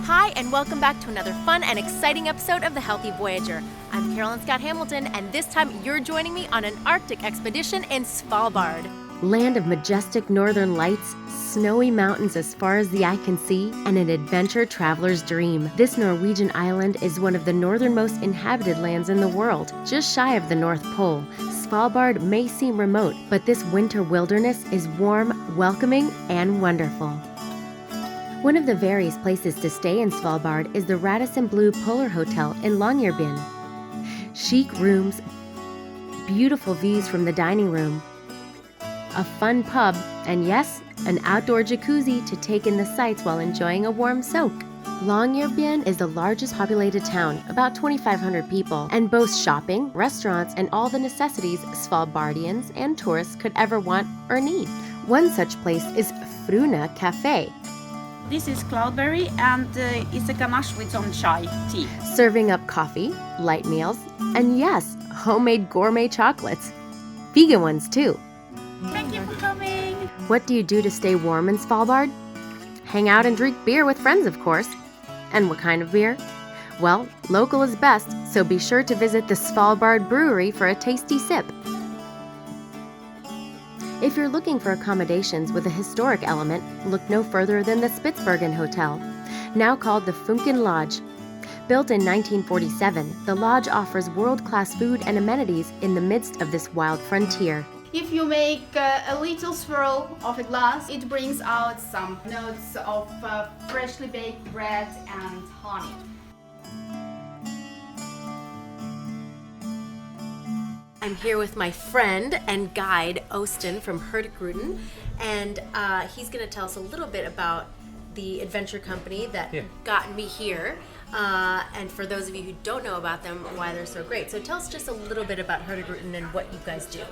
Hi, and welcome back to another fun and exciting episode of The Healthy Voyager. I'm Carolyn Scott Hamilton, and this time you're joining me on an Arctic expedition in Svalbard. Land of majestic northern lights, snowy mountains as far as the eye can see, and an adventure traveler's dream. This Norwegian island is one of the northernmost inhabited lands in the world, just shy of the North Pole. Svalbard may seem remote, but this winter wilderness is warm, welcoming, and wonderful. One of the various places to stay in Svalbard is the Radisson Blu Polar Hotel in Longyearbyen. Chic rooms, beautiful views from the dining room, a fun pub, and yes, an outdoor jacuzzi to take in the sights while enjoying a warm soak. Longyearbyen is the largest populated town, about 2,500 people, and boasts shopping, restaurants, and all the necessities Svalbardians and tourists could ever want or need. One such place is Fruna Cafe. This is cloudberry and it's a ganache with some chai tea. Serving up coffee, light meals, and yes, homemade gourmet chocolates. Vegan ones too. Thank you for coming. What do you do to stay warm in Svalbard? Hang out and drink beer with friends, of course. And what kind of beer? Well, local is best, so be sure to visit the Svalbard Brewery for a tasty sip. If you're looking for accommodations with a historic element, look no further than the Spitsbergen Hotel, now called the Fukken Lodge. Built in 1947, the lodge offers world-class food and amenities in the midst of this wild frontier. If you make a little swirl of a glass, it brings out some notes of freshly baked bread and honey. I'm here with my friend and guide, Øystein from Hurtigruten, and he's going to tell us a little bit about the adventure company that got me here, and for those of you who don't know about them, why they're so great. So tell us just a little bit about Hurtigruten and what you guys do.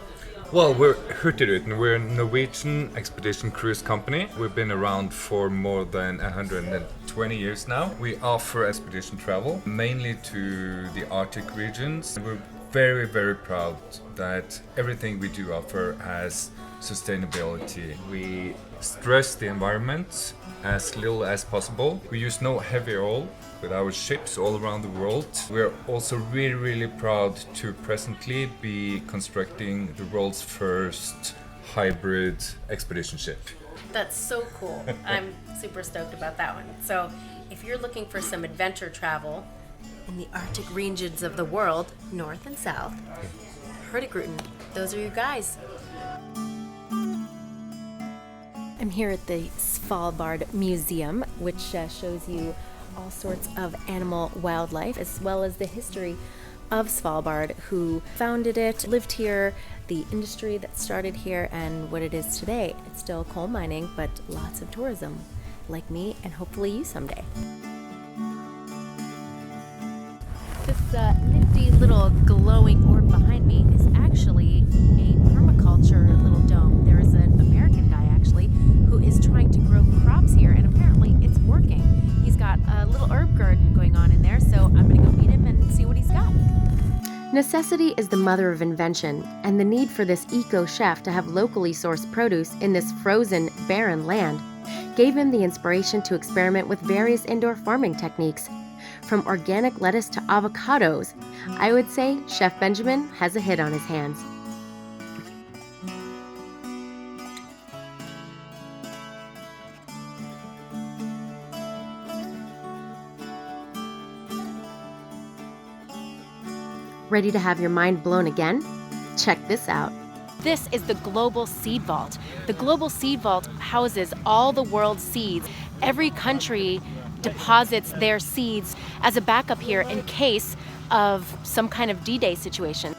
Well, we're Hurtigruten. We're a Norwegian expedition cruise company. We've been around for more than 120 years now. We offer expedition travel, mainly to the Arctic regions. We're very, very proud that everything we do offer has sustainability. We stress the environment as little as possible. We use no heavy oil with our ships all around the world. We're also really, really proud to presently be constructing the world's first hybrid expedition ship. That's so cool. I'm super stoked about that one. So if you're looking for some adventure travel in the Arctic regions of the world, north and south, Hurtigruten, those are you guys. I'm here at the Svalbard Museum, which shows you all sorts of animal wildlife, as well as the history of Svalbard, who founded it, lived here, the industry that started here, and what it is today. It's still coal mining, but lots of tourism, like me, and hopefully you someday. This nifty little glowing orb behind me is actually a permaculture little dome. There is an American guy, actually, who is trying to grow crops here, and apparently it's working. He's got a little herb garden going on in there, so I'm going to go meet him and see what he's got. Necessity is the mother of invention, and the need for this eco-chef to have locally sourced produce in this frozen, barren land gave him the inspiration to experiment with various indoor farming techniques. From organic lettuce to avocados, I would say Chef Benjamin has a hit on his hands. Ready to have your mind blown again? Check this out. This is the Global Seed Vault. The Global Seed Vault houses all the world's seeds. Every country deposits their seeds as a backup here in case of some kind of D-Day situation.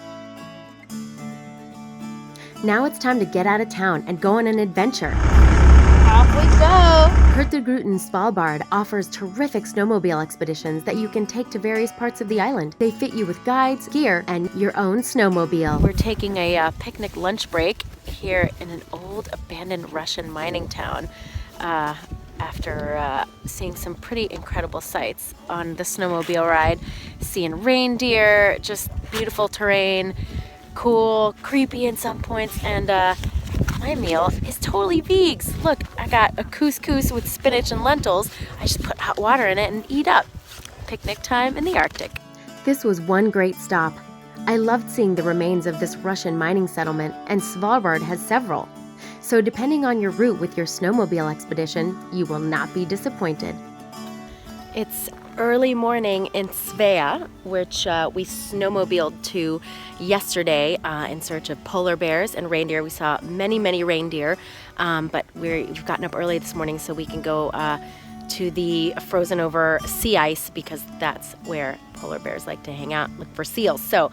Now it's time to get out of town and go on an adventure. Off we go! Hurtigruten Svalbard offers terrific snowmobile expeditions that you can take to various parts of the island. They fit you with guides, gear, and your own snowmobile. We're taking a picnic lunch break here in an old abandoned Russian mining town after seeing some pretty incredible sights on the snowmobile ride. Seeing reindeer, just beautiful terrain, cool, creepy in some points, and my meal is totally vegs. Look, I got a couscous with spinach and lentils. I just put hot water in it and eat up. Picnic time in the Arctic. This was one great stop. I loved seeing the remains of this Russian mining settlement, and Svalbard has several. So depending on your route with your snowmobile expedition, you will not be disappointed. It's early morning in Svea, which we snowmobiled to yesterday in search of polar bears and reindeer. We saw many reindeer, but we've gotten up early this morning so we can go to the frozen over sea ice, because that's where polar bears like to hang out, look for seals. So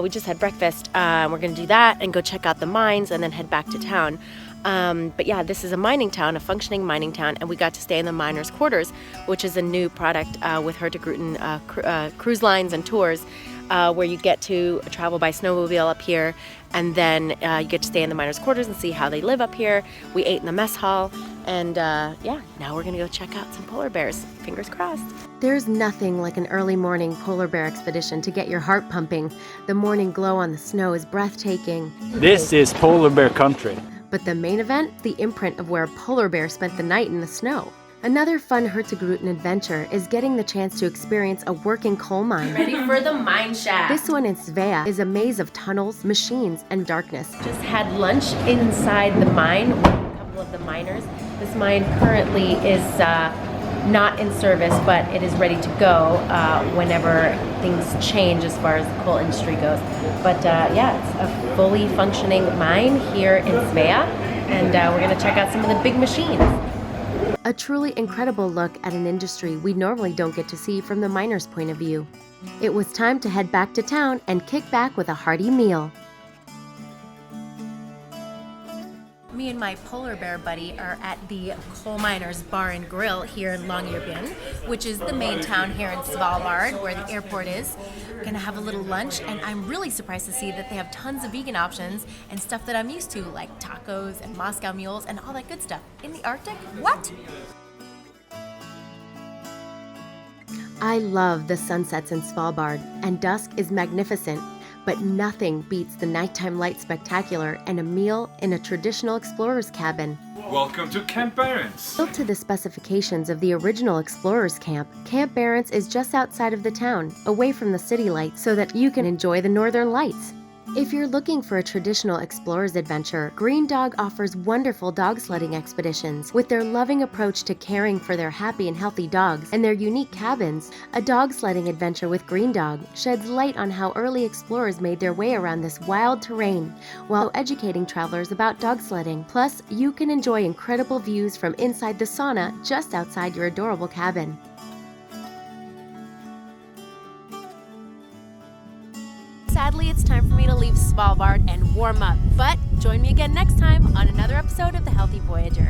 we just had breakfast. We're gonna do that and go check out the mines and then head back to town. But yeah, this is a mining town, a functioning mining town, and we got to stay in the miners' quarters, which is a new product with Hurtigruten cruise lines and tours, where you get to travel by snowmobile up here, and then you get to stay in the miners' quarters and see how they live up here. We ate in the mess hall, and yeah, now we're gonna go check out some polar bears. Fingers crossed. There's nothing like an early morning polar bear expedition to get your heart pumping. The morning glow on the snow is breathtaking. This is polar bear country. But the main event, the imprint of where a polar bear spent the night in the snow. Another fun Hurtigruten adventure is getting the chance to experience a working coal mine. Ready for the mine shaft. This one in Svea is a maze of tunnels, machines, and darkness. Just had lunch inside the mine with a couple of the miners. This mine currently is not in service, but it is ready to go whenever things change as far as the coal industry goes. But yeah, it's a fully functioning mine here in Svea, and we're going to check out some of the big machines. A truly incredible look at an industry we normally don't get to see from the miner's point of view. It was time to head back to town and kick back with a hearty meal. Me and my polar bear buddy are at the coal miners' bar and grill here in Longyearbyen, which is the main town here in Svalbard, where the airport is. We're gonna have a little lunch, and I'm really surprised to see that they have tons of vegan options and stuff that I'm used to, like tacos and Moscow mules and all that good stuff. In the Arctic? What? I love the sunsets in Svalbard, and dusk is magnificent. But nothing beats the nighttime light spectacular and a meal in a traditional explorer's cabin. Welcome to Camp Barrens. Built to the specifications of the original explorer's camp, Camp Barrens is just outside of the town, away from the city lights, so that you can enjoy the northern lights. If you're looking for a traditional explorer's adventure, Green Dog offers wonderful dog sledding expeditions. With their loving approach to caring for their happy and healthy dogs and their unique cabins, a dog sledding adventure with Green Dog sheds light on how early explorers made their way around this wild terrain while educating travelers about dog sledding. Plus, you can enjoy incredible views from inside the sauna just outside your adorable cabin. Sadly, it's time for me to leave Svalbard and warm up, but join me again next time on another episode of The Healthy Voyager.